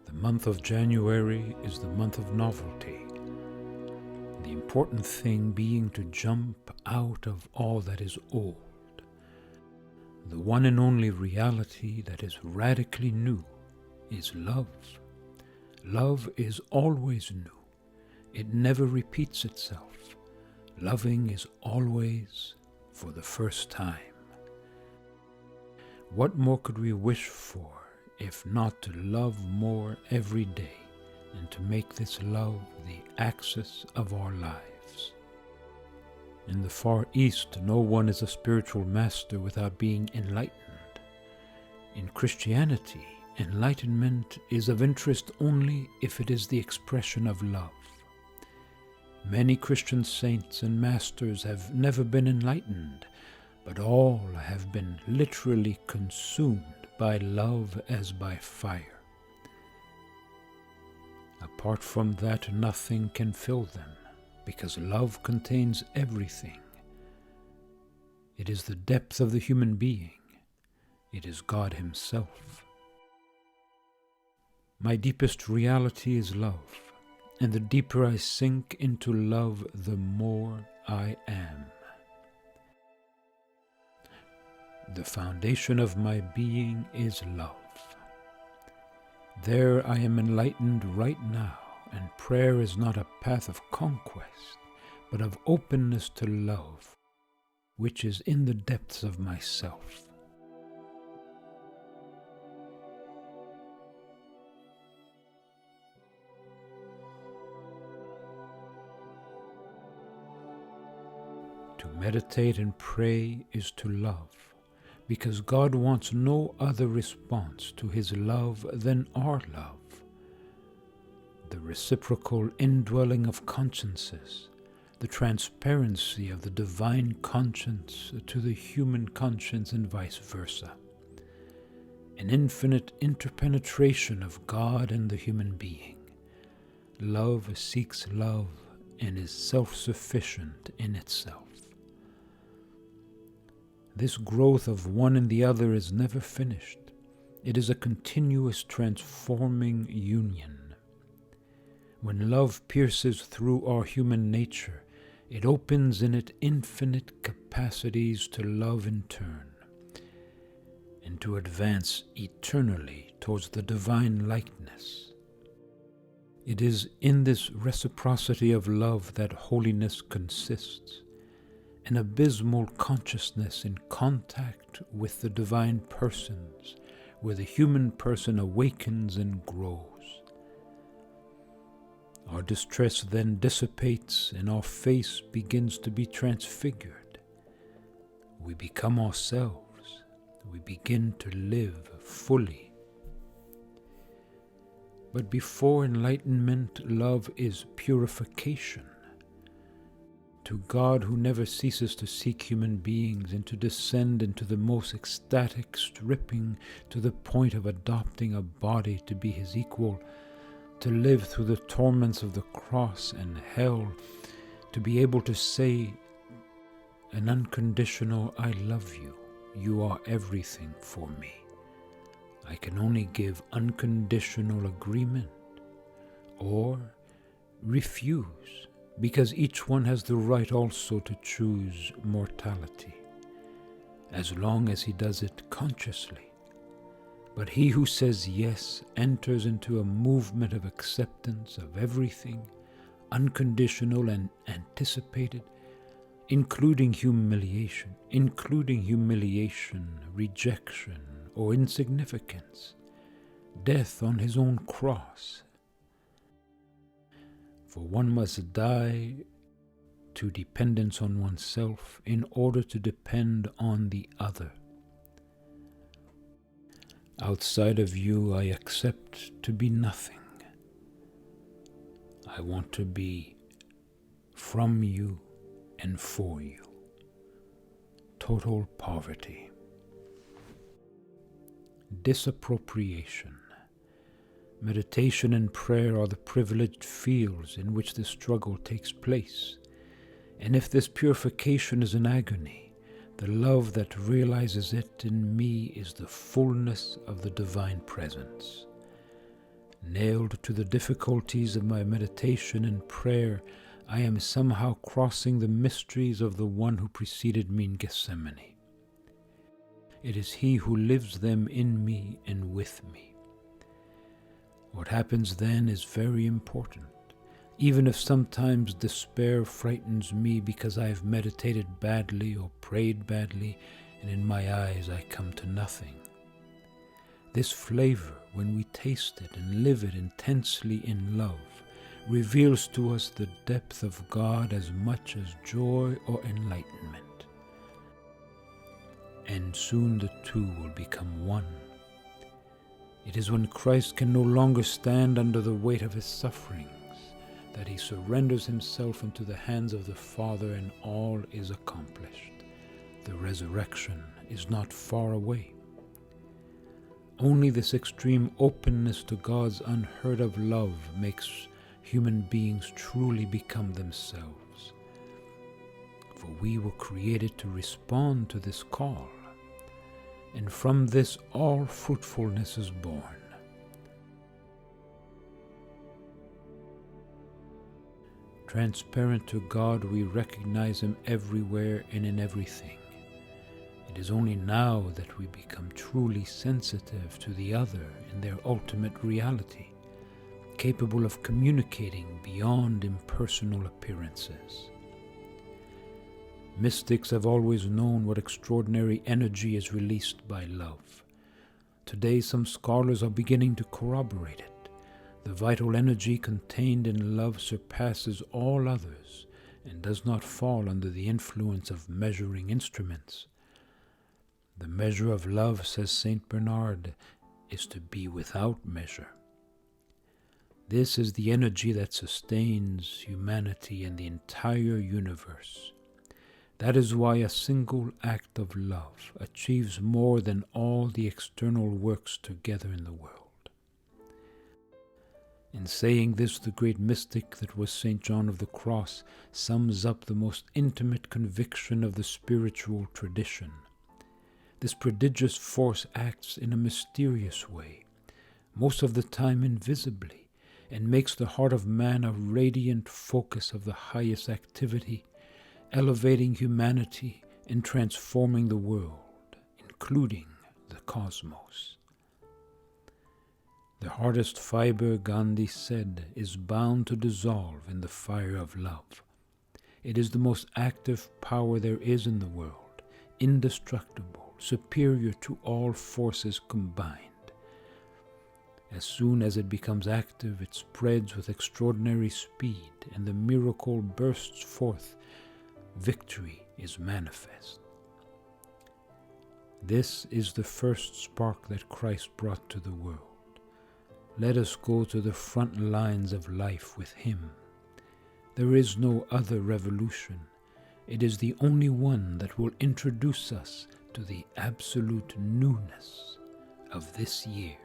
The month of January is the month of novelty. The important thing being to jump out of all that is old. The one and only reality that is radically new is love. Love is always new. It never repeats itself. Loving is always for the first time. What more could we wish for if not to love more every day and to make this love the axis of our lives? In the Far East, no one is a spiritual master without being enlightened. In Christianity, enlightenment is of interest only if it is the expression of love. Many Christian saints and masters have never been enlightened, but all have been literally consumed by love as by fire. Apart from that, nothing can fill them, because love contains everything. It is the depth of the human being. It is God Himself. My deepest reality is love, and the deeper I sink into love, the more I am. The foundation of my being is love. There I am enlightened right now, and prayer is not a path of conquest, but of openness to love, which is in the depths of myself. To meditate and pray is to love, because God wants no other response to His love than our love. The reciprocal indwelling of consciences, the transparency of the divine conscience to the human conscience and vice versa, an infinite interpenetration of God and the human being. Love seeks love and is self-sufficient in itself. This growth of one in the other is never finished. It is a continuous transforming union. When love pierces through our human nature, it opens in it infinite capacities to love in turn, and to advance eternally towards the divine likeness. It is in this reciprocity of love that holiness consists. An abysmal consciousness in contact with the divine persons, where the human person awakens and grows. Our distress then dissipates and our face begins to be transfigured. We become ourselves. We begin to live fully. But before enlightenment, love is purification. To God, who never ceases to seek human beings and to descend into the most ecstatic stripping to the point of adopting a body to be His equal, to live through the torments of the cross and hell, to be able to say an unconditional, I love you, you are everything for me. I can only give unconditional agreement or refuse, because each one has the right also to choose mortality, as long as he does it consciously. But he who says yes enters into a movement of acceptance of everything, unconditional and anticipated, including humiliation, rejection, or insignificance, death on his own cross. For one must die to dependence on oneself in order to depend on the other. Outside of you, I accept to be nothing. I want to be from you and for you. Total poverty. Disappropriation. Meditation and prayer are the privileged fields in which this struggle takes place. And if this purification is an agony, the love that realizes it in me is the fullness of the divine presence. Nailed to the difficulties of my meditation and prayer, I am somehow crossing the mysteries of the one who preceded me in Gethsemane. It is he who lives them in me and with me. What happens then is very important, even if sometimes despair frightens me because I have meditated badly or prayed badly, and in my eyes I come to nothing. This flavor, when we taste it and live it intensely in love, reveals to us the depth of God as much as joy or enlightenment. And soon the two will become one. It is when Christ can no longer stand under the weight of his sufferings that he surrenders himself into the hands of the Father, and all is accomplished. The resurrection is not far away. Only this extreme openness to God's unheard of love makes human beings truly become themselves. For we were created to respond to this call, and from this all fruitfulness is born. Transparent to God, we recognize him everywhere and in everything. It is only now that we become truly sensitive to the other in their ultimate reality, capable of communicating beyond impersonal appearances. Mystics have always known what extraordinary energy is released by love. Today, some scholars are beginning to corroborate it. The vital energy contained in love surpasses all others and does not fall under the influence of measuring instruments. The measure of love, says Saint Bernard, is to be without measure. This is the energy that sustains humanity and the entire universe. That is why a single act of love achieves more than all the external works together in the world. In saying this, the great mystic that was St. John of the Cross sums up the most intimate conviction of the spiritual tradition. This prodigious force acts in a mysterious way, most of the time invisibly, and makes the heart of man a radiant focus of the highest activity, elevating humanity and transforming the world, including the cosmos. The hardest fiber, Gandhi said, is bound to dissolve in the fire of love. It is the most active power there is in the world, indestructible, superior to all forces combined. As soon as it becomes active, it spreads with extraordinary speed, and the miracle bursts forth. Victory is manifest. This is the first spark that Christ brought to the world. Let us go to the front lines of life with him. There is no other revolution. It is the only one that will introduce us to the absolute newness of this year.